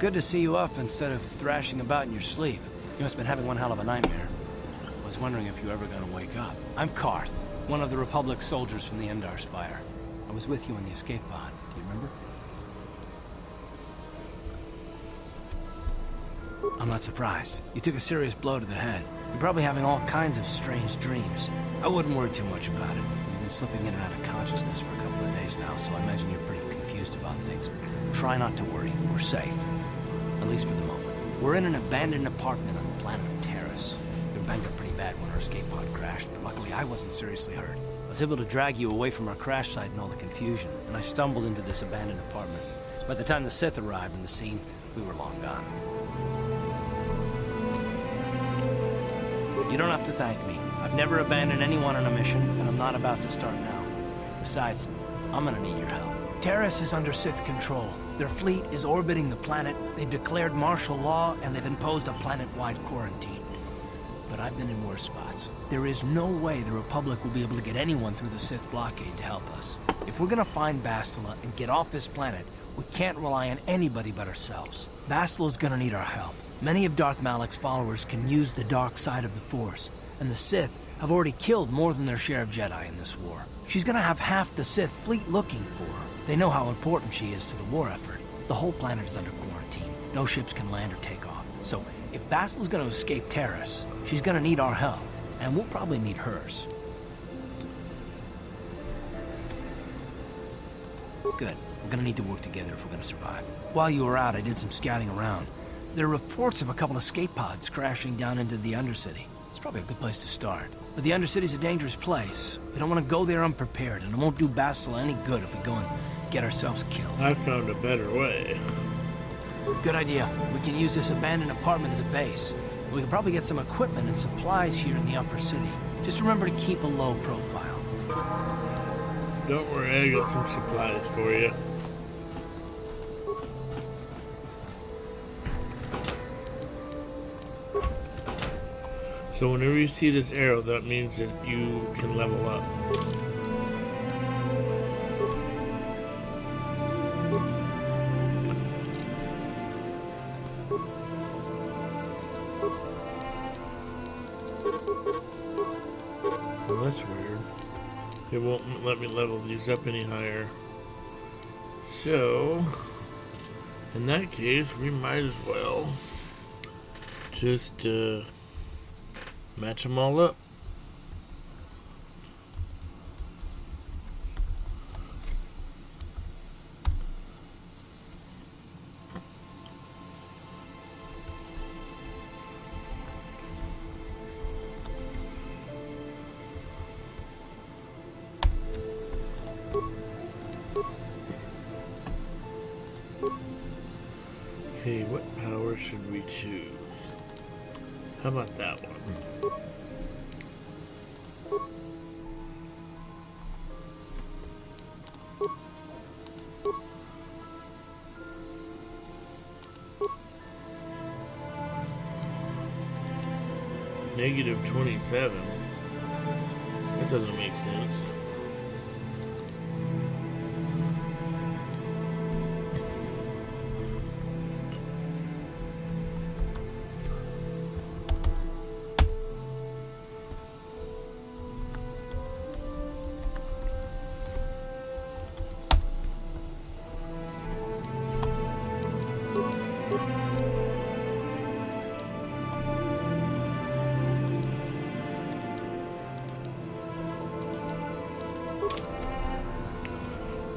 Good to see you up instead of thrashing about in your sleep. You must have been having one hell of a nightmare. I was wondering if you were ever gonna wake up. I'm Karth, one of the Republic soldiers from the Endar Spire. I was with you in the escape pod. Do you remember? I'm not surprised. You took a serious blow to the head. You're probably having all kinds of strange dreams. I wouldn't worry too much about it. You've been slipping in and out of consciousness for a couple of days now, so I imagine you're pretty confused about things. Try not to worry. We're safe. At least for the moment. We're in an abandoned apartment on the planet of Taris. We were banged up pretty bad when our escape pod crashed, but luckily I wasn't seriously hurt. I was able to drag you away from our crash site and all the confusion, and I stumbled into this abandoned apartment. By the time the Sith arrived on the scene, we were long gone. You don't have to thank me. I've never abandoned anyone on a mission, and I'm not about to start now. Besides, I'm gonna need your help. Taris is under Sith control. Their fleet is orbiting the planet, they've declared martial law, and they've imposed a planet-wide quarantine. But I've been in worse spots. There is no way the Republic will be able to get anyone through the Sith blockade to help us. If we're gonna find Bastila and get off this planet, we can't rely on anybody but ourselves. Bastila's gonna need our help. Many of Darth Malak's followers can use the dark side of the Force, and the Sith have already killed more than their share of Jedi in this war. She's gonna have half the Sith fleet looking for her. They know how important she is to the war effort. The whole planet is under quarantine. No ships can land or take off. So, if Bastila's gonna escape Taris, she's gonna need our help, and we'll probably need hers. Good. We're gonna need to work together if we're gonna survive. While you were out, I did some scouting around. There are reports of a couple of escape pods crashing down into the Undercity. It's probably a good place to start. But the Undercity's a dangerous place. We don't want to go there unprepared, and it won't do Bastila any good if we go and get ourselves killed. I found a better way. Good idea. We can use this abandoned apartment as a base. We can probably get some equipment and supplies here in the upper city. Just remember to keep a low profile. Don't worry, I got some supplies for you. So whenever you see this arrow, that means that you can level up. Well, that's weird. It won't let me level these up any higher. So, in that case, we might as well just, match them all up. Okay, what power should we choose? How about that one? Negative 27. That doesn't make sense.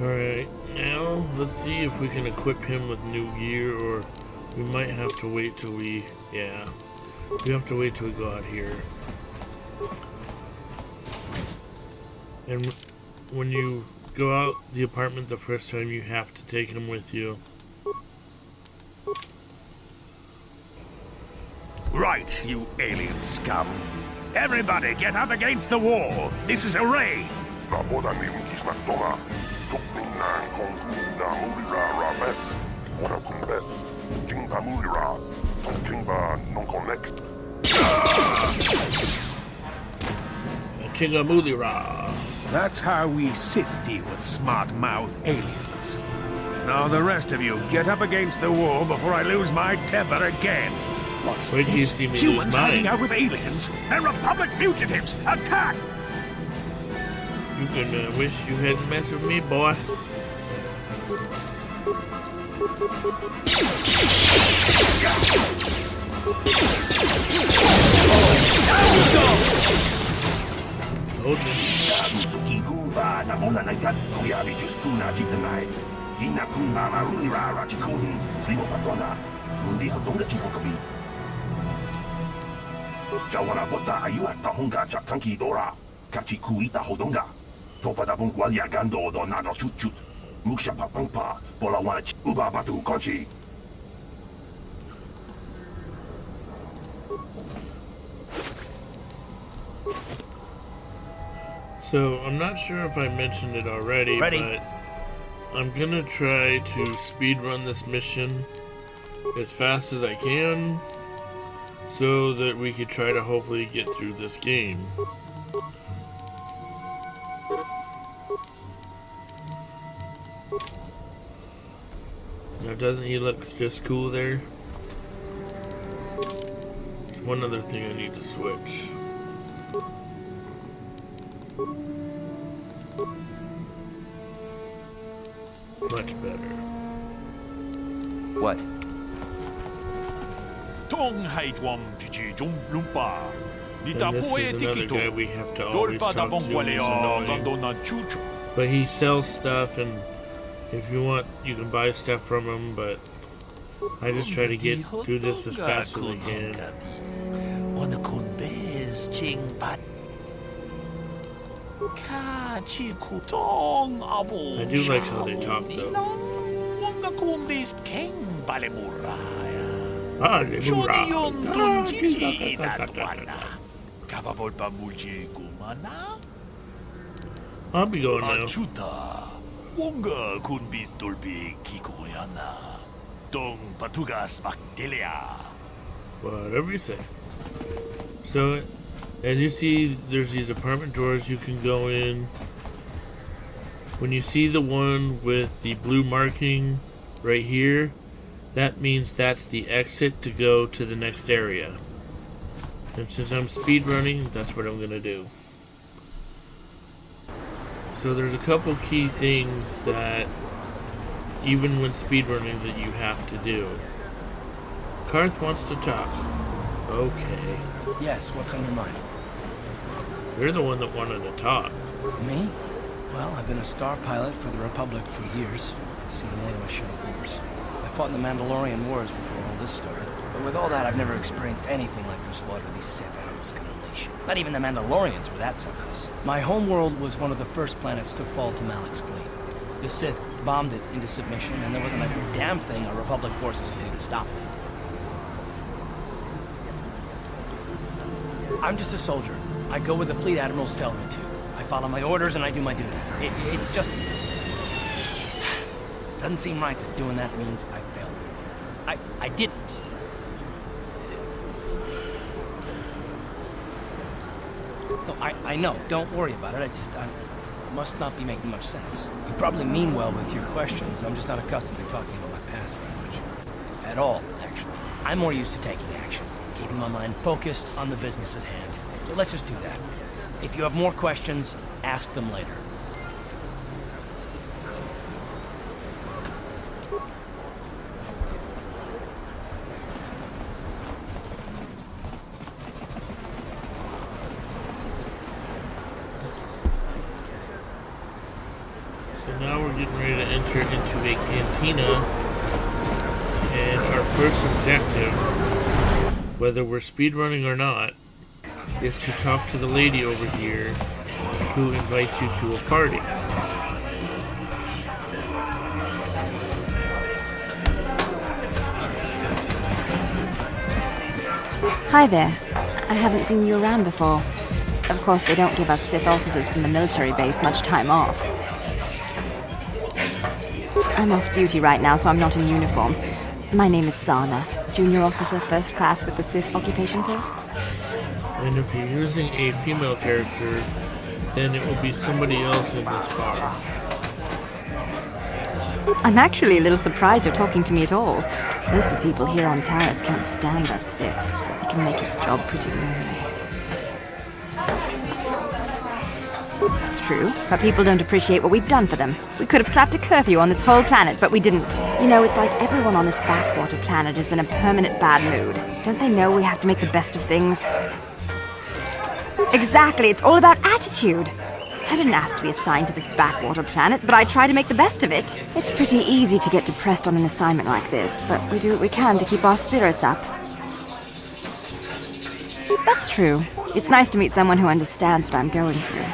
Alright, now let's see if we can equip him with new gear, or we might have to wait till we have to wait till we go out here. And when you go out the apartment the first time, you have to take him with you. Right, you alien scum. Everybody get up against the wall. This is a raid. Chingamulira. That's how we Sith deal with smart-mouthed aliens. Now the rest of you, get up against the wall before I lose my temper again. What's Wait till you this? see me lose Humans hiding mine. out with aliens. They're Republic fugitives. Attack! You can wish you hadn't messed with me, boy. Told you. Jawana bota ayuat tahonga jakanki dora. Kachi kuita hodonga. Topada bung walia gando do nano chut chut. Muksha papangpa. Bola wana uba batu konchi. So, I'm not sure if I mentioned it already, Ready. but I'm gonna try to speedrun this mission as fast as I can so that we could try to hopefully get through this game. Now, doesn't he look just cool there? There's one other thing I need to switch. Much better. What? Tong haitwam chichi jum lumpa. And this is another guy we have to always talk to. He's annoying. But he sells stuff, and if you want, you can buy stuff from him, but I just try to get through this as fast as I can. I do like how they talk, though. I'll be going now. Wonga kunbis dolbi kikoyana. Dong patugas makdelia. Whatever you say. So, as you see, there's these apartment doors you can go in. When you see the one with the blue marking right here, that means that's the exit to go to the next area. And since I'm speedrunning, that's what I'm gonna do. So there's a couple key things that, even when speedrunning, that you have to do. Karth wants to talk. Okay. Yes, what's on your mind? You're the one that wanted to talk. Me? Well, I've been a star pilot for the Republic for years. Seen a lot of my show wars. I fought in the Mandalorian Wars before all this started. But with all that, I've never experienced anything like the slaughter these Sith animals can unleash. Not even the Mandalorians were that senseless. My homeworld was one of the first planets to fall to Malik's fleet. The Sith bombed it into submission, and there wasn't a damn thing our Republic forces could do to stop it. I'm just a soldier. I go where the fleet admirals tell me to. I follow my orders and I do my duty. It's just... doesn't seem right that doing that means I failed. I didn't. No, I know. Don't worry about it. I must not be making much sense. You probably mean well with your questions. I'm just not accustomed to talking about my past very much. At all, actually. I'm more used to taking action, keeping my mind focused on the business at hand. So let's just do that. If you have more questions, ask them later. So now we're getting ready to enter into a cantina, and our first objective, whether we're speedrunning or not, is to talk to the lady over here who invites you to a party. Hi there. I haven't seen you around before. Of course, they don't give us Sith officers from the military base much time off. I'm off duty right now, so I'm not in uniform. My name is Sana, junior officer, first class with the Sith Occupation Force. And if you're using a female character, then it will be somebody else in this bar. I'm actually a little surprised you're talking to me at all. Most of the people here on Taris can't stand us Sith. They can make this job pretty lonely. It's true, but people don't appreciate what we've done for them. We could have slapped a curfew on this whole planet, but we didn't. You know, it's like everyone on this backwater planet is in a permanent bad mood. Don't they know we have to make the best of things? Exactly, it's all about attitude. I didn't ask to be assigned to this backwater planet, but I try to make the best of it. It's pretty easy to get depressed on an assignment like this, but we do what we can to keep our spirits up. That's true. It's nice to meet someone who understands what I'm going through.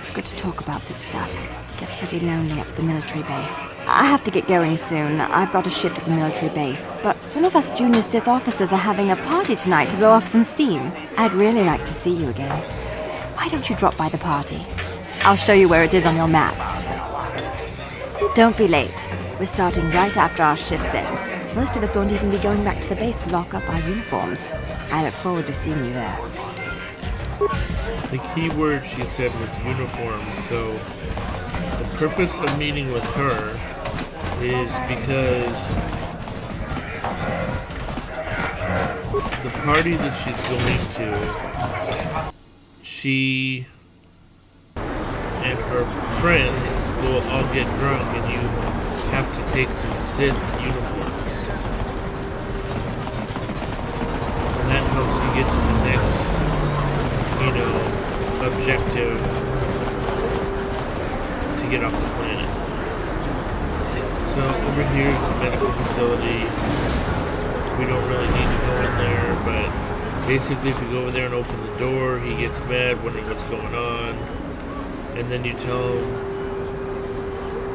It's good to talk about this stuff. It gets pretty lonely up at the military base. I have to get going soon. I've got a shift at the military base, but some of us junior Sith officers are having a party tonight to blow off some steam. I'd really like to see you again. Why don't you drop by the party? I'll show you where it is on your map. Don't be late. We're starting right after our shifts end. Most of us won't even be going back to the base to lock up our uniforms. I look forward to seeing you there. The key word she said was uniform, so the purpose of meeting with her is because the party that she's going to, she and her friends will all get drunk and you have to take some Sith uniforms. And that helps you get to the next, objective to get off the planet. So over here is the medical facility. We don't really need to go in there, but basically if you go over there and open the door, he gets mad, wondering what's going on. And then you tell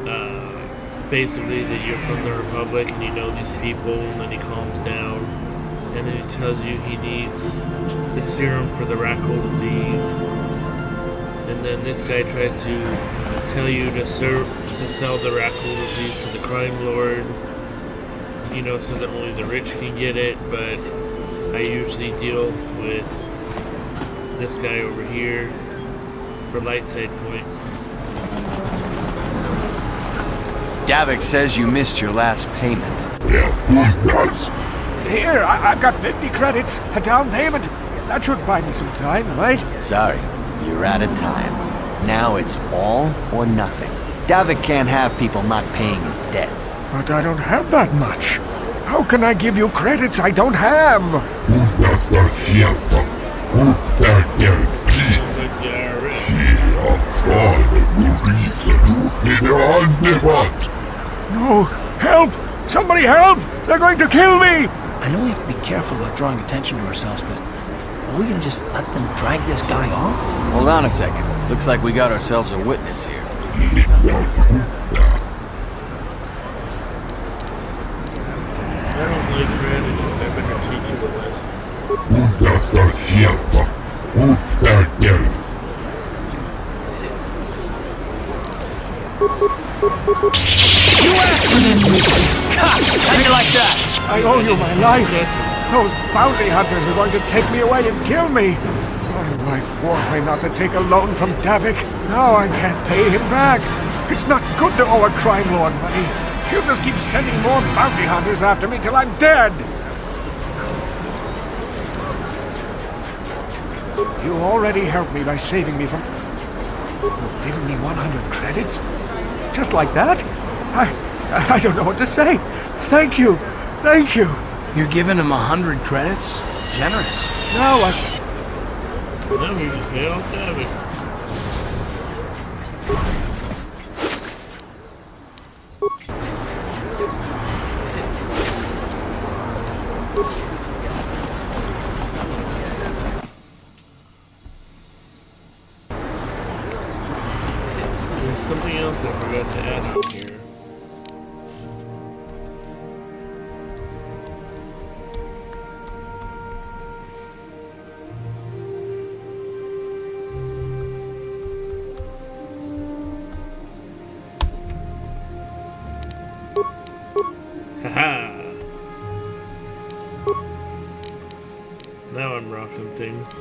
him basically that you're from the Republic and you know these people, and then he calms down. And then he tells you he needs the serum for the Rackle disease. And then this guy tries to tell you to sell the Rackle disease to the crime lord, so that only the rich can get it. But I usually deal with this guy over here for light side points. Davik says you missed your last payment. Here, I've got 50 credits, a down payment. That should buy me some time, right? Sorry, you're out of time. Now it's all or nothing. Davik can't have people not paying his debts. But I don't have that much. How can I give you credits I don't have? No! Help! Somebody help! They're going to kill me! I know we have to be careful about drawing attention to ourselves, but are we gonna just let them drag this guy off? Hold on a second. Looks like we got ourselves a witness here. I don't like gratitude. I better teach you a lesson. You asked for this! How'd you like that? I owe you my life. Those bounty hunters are going to take me away and kill me. My wife warned me not to take a loan from Davik. Now I can't pay him back. It's not good to owe a crime lord money. He'll just keep sending more bounty hunters after me till I'm dead. You already helped me by saving me from... giving me 100 credits? Just like that? I don't know what to say. Thank you. Thank you. You're giving him 100 credits? Generous. Now Now we just pay off Davik. There's something else I forgot to add on here. Haha! Now I'm rocking things. So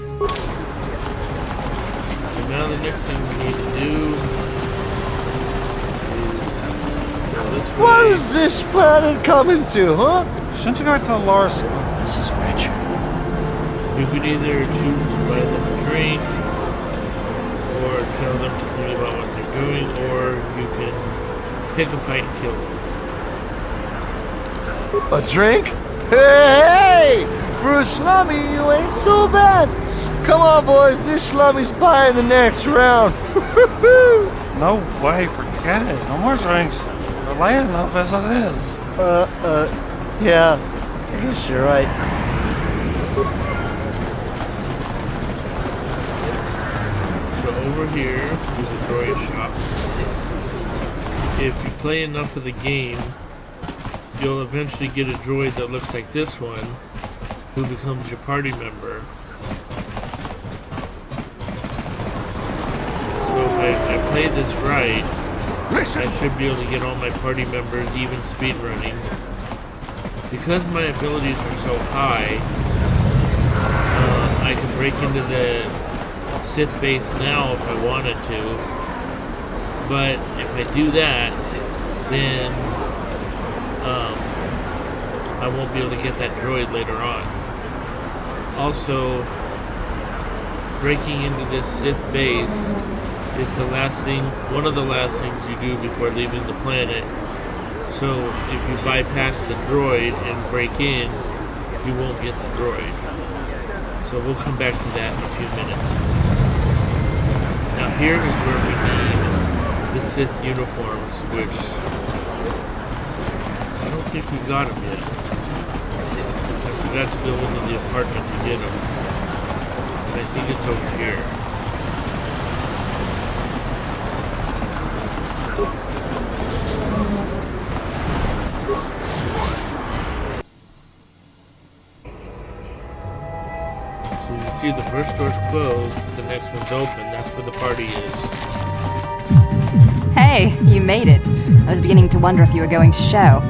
now the next thing we need to do is go this What is this planet coming to, huh? Shouldn't you go to Lars? This is rich. You could either choose to buy them a drink, or tell them to think about what they're doing, or you can pick a fight and kill them. A drink? Hey! For a slummy, you ain't so bad. Come on, boys. This slummy's buying the next round. No way, forget it. No more drinks. We're late enough as it is. Yeah. I guess you're right. So over here is a droid shop. If you play enough of the game, you'll eventually get a droid that looks like this one, who becomes your party member. So if I play this right, I should be able to get all my party members even speed running. Because my abilities are so high, I can break into the Sith base now if I wanted to. But if I do that, then I won't be able to get that droid later on. Also, breaking into this Sith base is one of the last things you do before leaving the planet. So if you bypass the droid and break in, you won't get the droid. So we'll come back to that in a few minutes. Now here is where we need the Sith uniforms, which I don't think we got them yet. I forgot to go into the apartment to get them. But I think it's over here. So you see the first door's closed, but the next one's open. That's where the party is. Hey, you made it. I was beginning to wonder if you were going to show.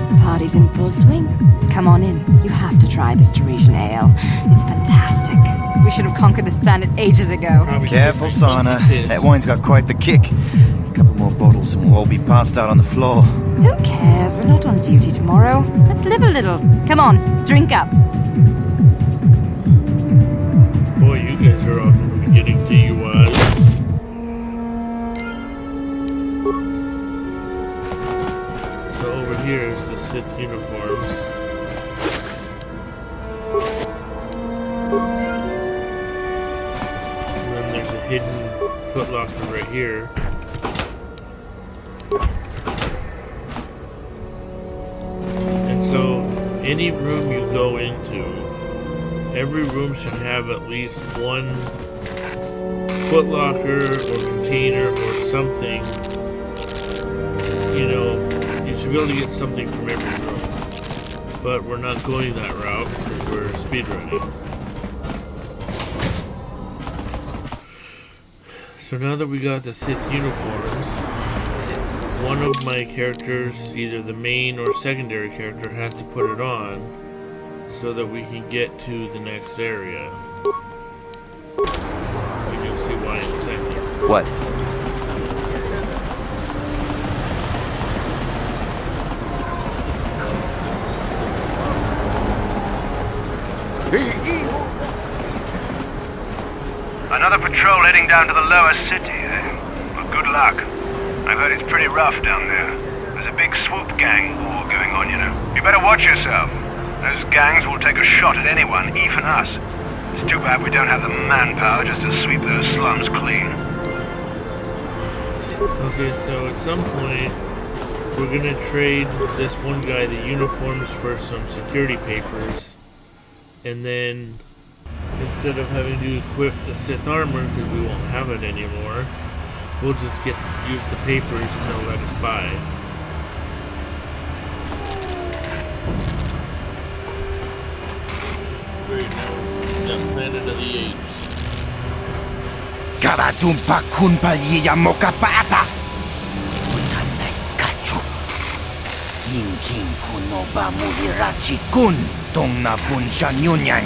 The party's in full swing. Come on in. You have to try this Tarisian ale. It's fantastic. We should have conquered this planet ages ago. Probably Careful, tastes like Sana. monkey piss. That wine's got quite the kick. A couple more bottles and we'll all be passed out on the floor. Who cares? We're not on duty tomorrow. Let's live a little. Come on, drink up. Boy, you guys are all going to be getting DUIs. So over here is the Sith uniforms. And then there's a hidden footlocker right here. And so any room you go into, every room should have at least one footlocker or container or something. You know, you should be able to get something from every room. But we're not going that route because we're speedrunning. So now that we got the Sith uniforms, one of my characters, either the main or secondary character, has to put it on so that we can get to the next area. And you'll see why in a second. What? Another patrol heading down to the lower city, eh? Well, good luck. I've heard it's pretty rough down there. There's a big swoop gang war going on, you know. You better watch yourself. Those gangs will take a shot at anyone, even us. It's too bad we don't have the manpower just to sweep those slums clean. Okay, so at some point, we're gonna trade this one guy the uniforms for some security papers. And then, instead of having to equip the Sith armor, because we won't have it anymore, we'll just use the papers and they'll let us buy. Right now, the Planet of the Apes. Karatumpa kunpalyiya mokapata! Utanay kachu. King kunoba mulirachi kun tong na bunsha nyunyan.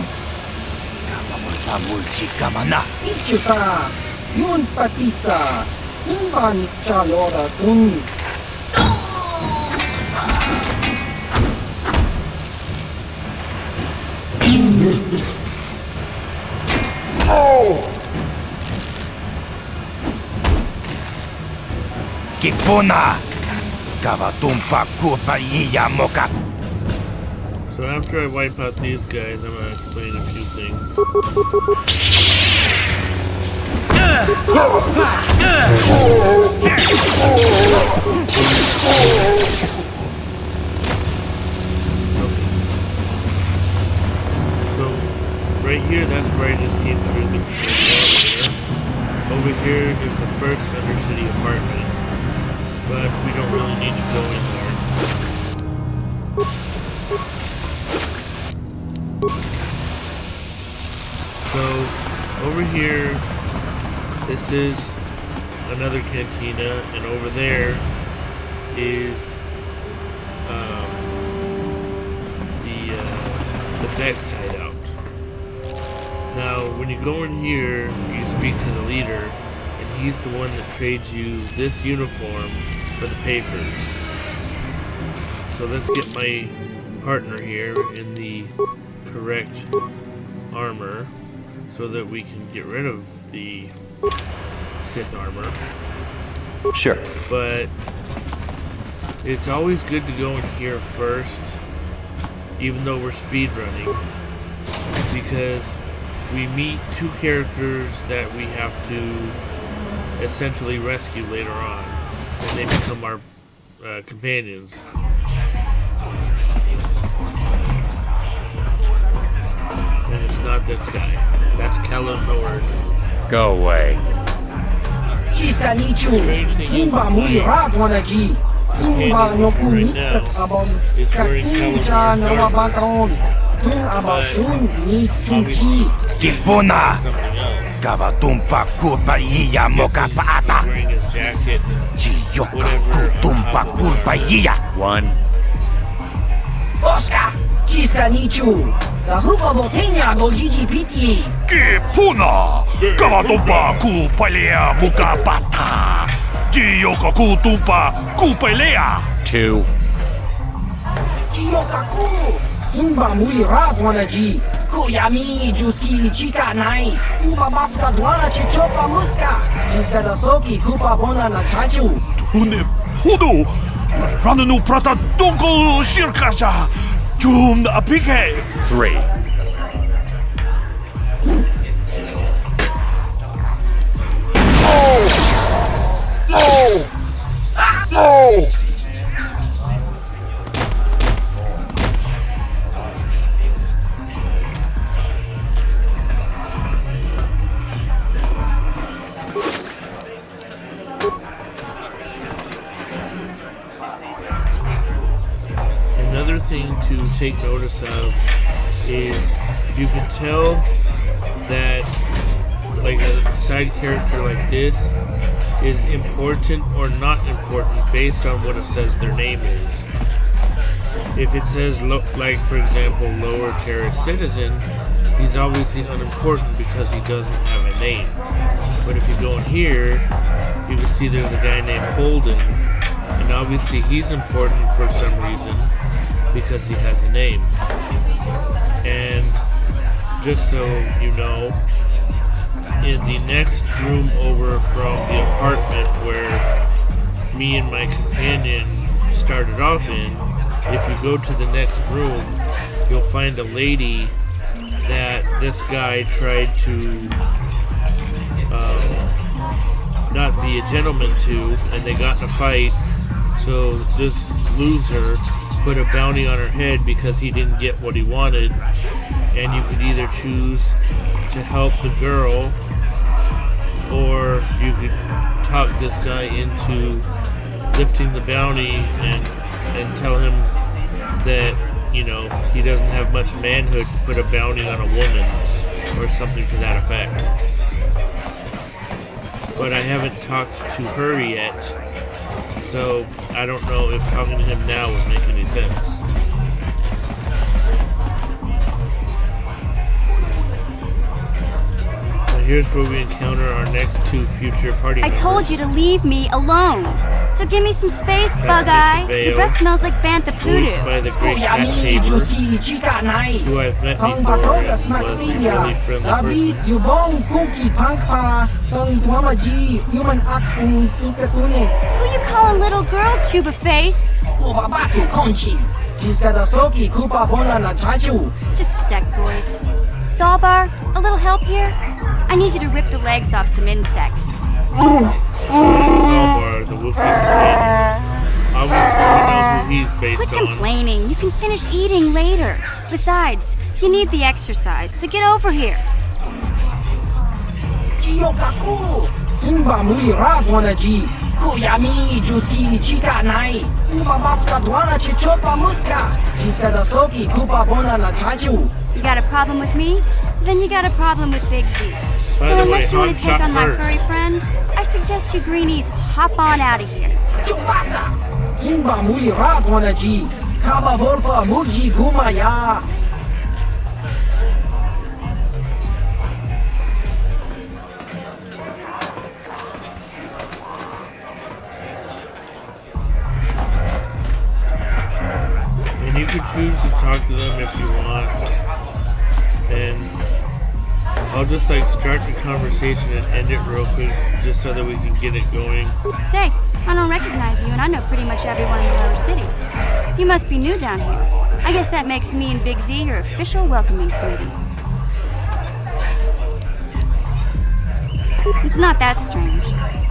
Kapamulpa mulchikamana. Ichuta, yun patisa, imani chalora kun. So after I wipe out these guys, I'm gonna explain a few things. So right here, that's where I just came through the over here is the first Undercity apartment, but we don't really need to go in there. So over here, this is another cantina, and over there is the backside out. Now, when you go in here, you speak to the leader, and he's the one that trades you this uniform for the papers. So let's get my partner here in the correct armor so that we can get rid of the Sith armor. Sure. But it's always good to go in here first, even though we're speedrunning, because we meet two characters that we have to essentially rescue later on, and they become our companions. And it's not this guy. That's Kellen Nord. Go away. Strange thing is, my companion right now is wearing Kellen Nord's armor. Kipuna! Gavatumpa Kupaiya Mokapaata! Wearing his jacket. One. Oscar! Chiska Nichu! The Hupa Botenia no GGPT! Kipuna! Gavatumpa Kupaiya Mokapata! Jiyoka Kutumpa Kupelea! Two. Jiyokaku! Himba Mui Rabwanaji! Kuyami Juski Chika Nai! Uba Baska Dwana Chichopa Muska! Jiska da Soki Kupa Bona na Chachu! Tune Hudu! Rananu Prata Donko Shirkasha! Jum da Apike! Three. Another thing to take notice of is you can tell that like a side character like this is important or not important based on what it says their name is. If it says, like for example, lower Taris citizen, he's obviously unimportant because he doesn't have a name. But if you go in here, you can see there's a guy named Holden, and obviously he's important for some reason because he has a name. And just so you know, in the next room over from the apartment where me and my companion started off in, if you go to the next room, you'll find a lady that this guy tried to not be a gentleman to, and they got in a fight. So this loser put a bounty on her head because he didn't get what he wanted, and you could either choose to help the girl, or you could talk this guy into lifting the bounty and tell him that, you know, he doesn't have much manhood to put a bounty on a woman or something to that effect. But I haven't talked to her yet, so I don't know if talking to him now would make any sense. Here's where we encounter our next two future party members. I told you to leave me alone. So give me some space, That's Bug-Eye. Mission Your breath smells like bantha voiced poodoo. by the great Cat Kuyami Tabor, Juski Chika Nai. who I've met Tong before Batoga and was a Smaklidia. really friendly Labis person. Yubong Kuki Pangpa. Tong Tuamaji. Human Akung Ikatune. Who you calling little girl, Chuba Face? Ubabatu Konchi. Jiskadasoki Kupa Bona na Chachu. Just a sec, boys. Zalbar, a little help here? I need you to rip the legs off some insects. Zalbar, the Wookiee companion. Obviously, we know who he's based Quit on. complaining. You can finish eating later. Besides, you need the exercise, so get over here. Kiyokaku. Kimba Muli Radwanaji. Kuyami Juski Chika Nai. Ubabaska Dwana Chichopa Muska. Jiskadasoki Kupa Bona na Chachu. You got a problem with me? Then you got a problem with Big Z. By So the unless way, you want to hot take on my first. furry friend, I suggest you greenies hop on out of here. Chupasa. Kimba Muli Radwanaji. Kaba Volpa Murji Gumaya. And you can choose to talk to them if you want. And I'll just like start the conversation and end it real quick just so that we can get it going. Say, I don't recognize you, and I know pretty much everyone in the lower city. You must be new down here. I guess that makes me and Big Z your official welcoming committee. It's not that strange.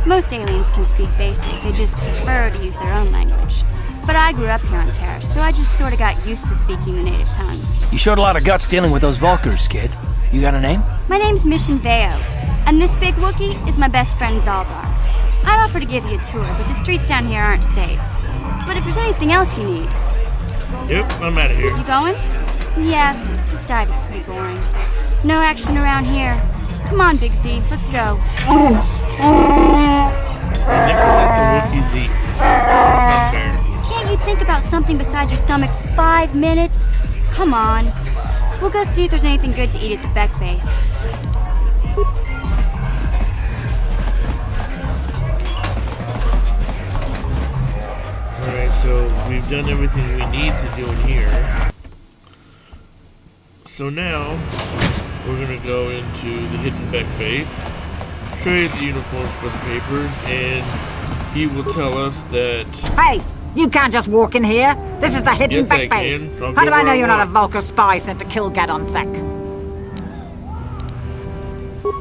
Most aliens can speak basic, they just prefer to use their own language. But I grew up here on Taris, so I just sort of got used to speaking the native tongue. You showed a lot of guts dealing with those Vulkars, kid. You got a name? My name's Mission Veo, and this big Wookiee is my best friend Zalbar. I'd offer to give you a tour, but the streets down here aren't safe. But if there's anything else you need... Yep, I'm out of here. You going? Yeah, this dive is pretty boring. No action around here. Come on, Big Z, let's go. I never let the Wookiees eat. That's not fair. Can't you think about something besides your stomach for 5 minutes? Come on. We'll go see if there's anything good to eat at the Beck base. Alright, so we've done everything we need to do in here. So now, we're gonna go into the Hidden Beck base, trade the uniforms for the papers, and he will tell us that... Hey, you can't just walk in here. This is the Hidden Yes, I Beck base. can. I'll How go do I know where I you're not a want. Vulkar spy sent to kill Gadon Thek?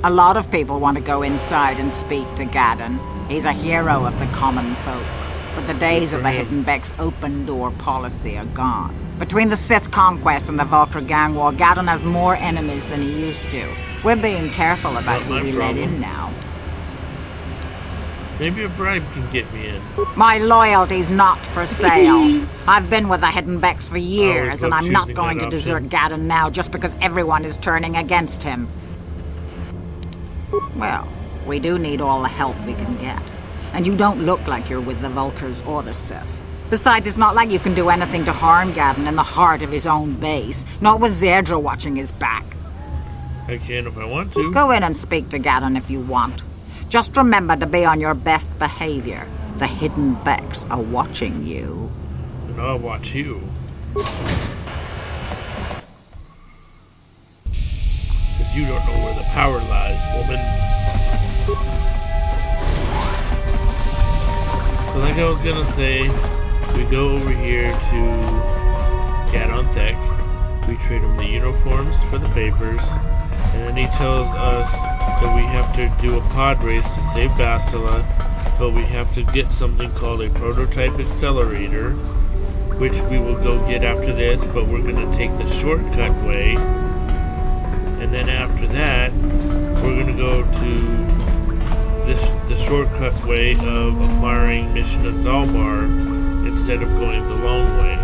A lot of people want to go inside and speak to Gadon. He's a hero of the common folk. But the days Good of for the him. Hidden Beck's open door policy are gone. Between the Sith conquest and the Vulkar gang war, Gadon has more enemies than he used to. We're being careful about Not who my we let problem. in now. Maybe a bribe can get me in. My loyalty's not for sale. I've been with the Hidden Becks for years, and love I'm not choosing going that to desert option. Gadon now just because everyone is turning against him. Well, we do need all the help we can get. And you don't look like you're with the Vulkars or the Sith. Besides, it's not like you can do anything to harm Gadon in the heart of his own base. Not with Zedra watching his back. I can if I want to. Go in and speak to Gadon if you want. Just remember to be on your best behavior. The Hidden Becks are watching you. And I'll watch you. Because you don't know where the power lies, woman. So like I was gonna say, we go over here to Gadon Thek. We trade him the uniforms for the papers. And then he tells us that we have to do a pod race to save Bastila, but we have to get something called a prototype accelerator, which we will go get after this, but we're going to take the shortcut way. And then after that, we're going to go to the shortcut way of acquiring Mission at Zalbar instead of going the long way.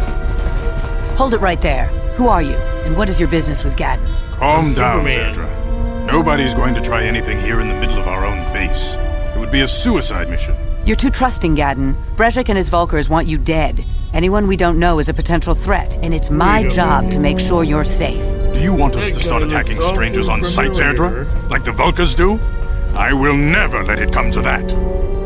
Hold it right there. Who are you, and what is your business with Gadon? Calm I'm down, Superman. Zedra. Nobody's going to try anything here in the middle of our own base. It would be a suicide mission. You're too trusting, Gadon. Brezhik and his Vulkars want you dead. Anyone we don't know is a potential threat, and it's my Wait a job minute. to make sure you're safe. Do you want us That to start guy attacking looks strangers on awful sight, familiar. Zedra? Like the Vulkars do? I will never let it come to that.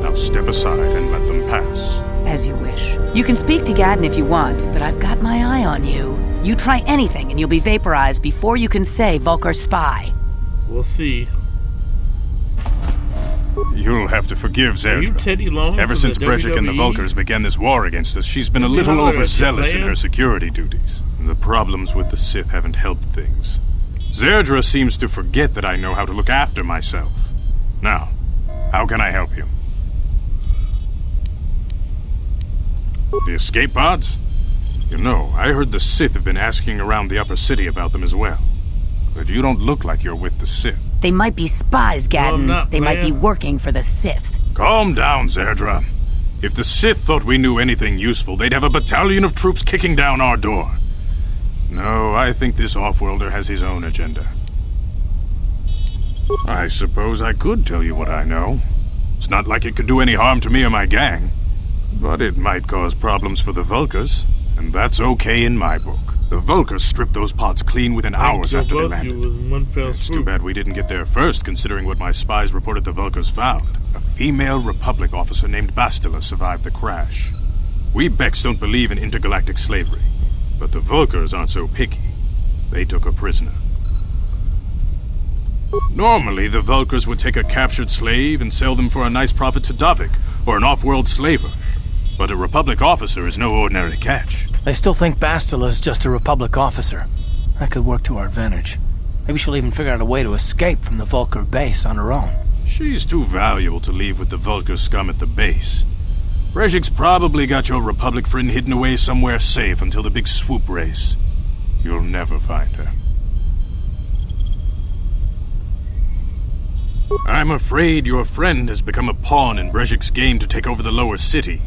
Now step aside and let them pass. As you wish. You can speak to Gadden if you want, but I've got my eye on you. You try anything and you'll be vaporized before you can say Vulkar's spy. We'll see. You'll have to forgive Are you Zerdra. Teddy Long Ever from since the Brejik and the WWE? Vulkars began this war against us, she's been a Maybe little holler at you, overzealous in player. her security duties. The problems with the Sith haven't helped things. Zerdra seems to forget that I know how to look after myself. Now, how can I help you? The escape pods? You know, I heard the Sith have been asking around the upper city about them as well. But you don't look like you're with the Sith. They might be spies, Gadden. not, they might be man. working for the Sith. Calm down, Zerdra. If the Sith thought we knew anything useful, they'd have a battalion of troops kicking down our door. No, I think this off-worlder has his own agenda. I suppose I could tell you what I know. It's not like it could do any harm to me or my gang. But it might cause problems for the Vulkars, and that's okay in my book. The Vulkars stripped those pods clean within hours after they landed. With one fell It's too swoop. bad we didn't get there first, considering what my spies reported the Vulkars found. A female Republic officer named Bastila survived the crash. We Becks don't believe in intergalactic slavery, but the Vulkars aren't so picky. They took her prisoner. Normally, the Vulkars would take a captured slave and sell them for a nice profit to Davik, or an off-world slaver. But a Republic officer is no ordinary catch. I still think Bastila's just a Republic officer. That could work to our advantage. Maybe she'll even figure out a way to escape from the Vulkar base on her own. She's too valuable to leave with the Vulkar scum at the base. Brejik's probably got your Republic friend hidden away somewhere safe until the big swoop race. You'll never find her. I'm afraid your friend has become a pawn in Brejik's game to take over the lower city.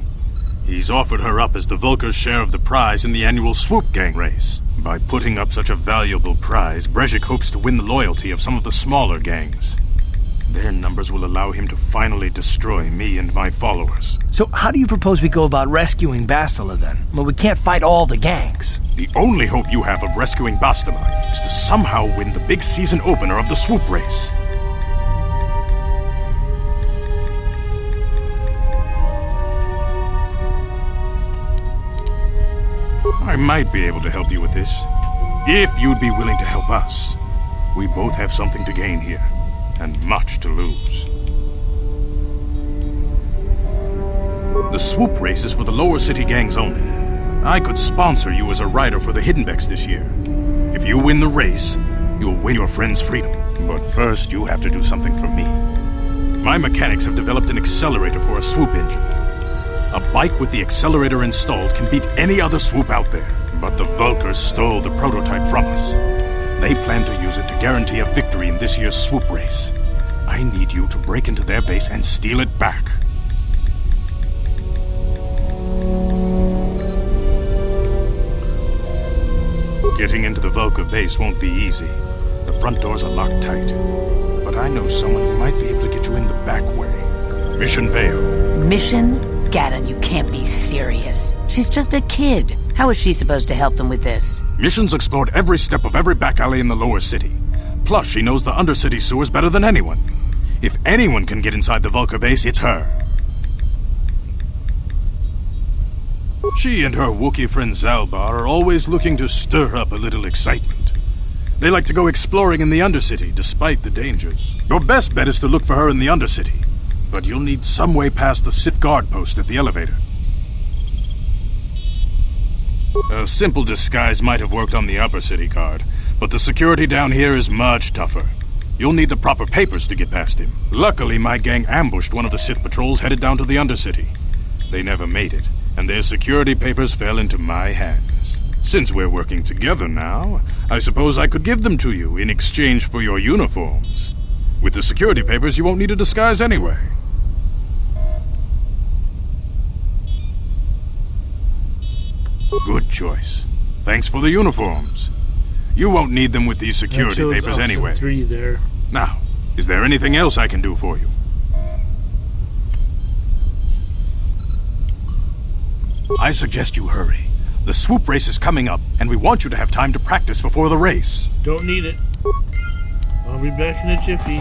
He's offered her up as the Vulkar's share of the prize in the annual Swoop Gang race. By putting up such a valuable prize, Brejik hopes to win the loyalty of some of the smaller gangs. Their numbers will allow him to finally destroy me and my followers. So how do you propose we go about rescuing Bastila then? Well, we can't fight all the gangs. The only hope you have of rescuing Bastila is to somehow win the big season opener of the Swoop race. I might be able to help you with this, if you'd be willing to help us. We both have something to gain here, and much to lose. The swoop race is for the lower city gangs only. I could sponsor you as a rider for the Hiddenbecks this year. If you win the race, you'll win your friend's freedom. But first, you have to do something for me. My mechanics have developed an accelerator for a swoop engine. A bike with the accelerator installed can beat any other swoop out there. But the Vulkars stole the prototype from us. They plan to use it to guarantee a victory in this year's swoop race. I need you to break into their base and steal it back. Getting into the Vulkar base won't be easy. The front doors are locked tight. But I know someone who might be able to get you in the back way. Mission Vale. Mission? Gadden, you can't be serious. She's just a kid. How is she supposed to help them with this? Mission's explored every step of every back alley in the lower city. Plus, she knows the undercity sewers better than anyone. If anyone can get inside the Vulkar base, it's her. She and her Wookiee friend Zalbar are always looking to stir up a little excitement. They like to go exploring in the Undercity, despite the dangers. Your best bet is to look for her in the Undercity, but you'll need some way past the Sith guard post at the elevator. A simple disguise might have worked on the Upper City guard, but the security down here is much tougher. You'll need the proper papers to get past him. Luckily, my gang ambushed one of the Sith patrols headed down to the Undercity. They never made it, and their security papers fell into my hands. Since we're working together now, I suppose I could give them to you in exchange for your uniforms. With the security papers, you won't need a disguise anyway. Good choice. Thanks for the uniforms. You won't need them with these security papers anyway. 3 there. Now, is there anything else I can do for you? I suggest you hurry. The swoop race is coming up, and we want you to have time to practice before the race. Don't need it. I'll be back in a jiffy.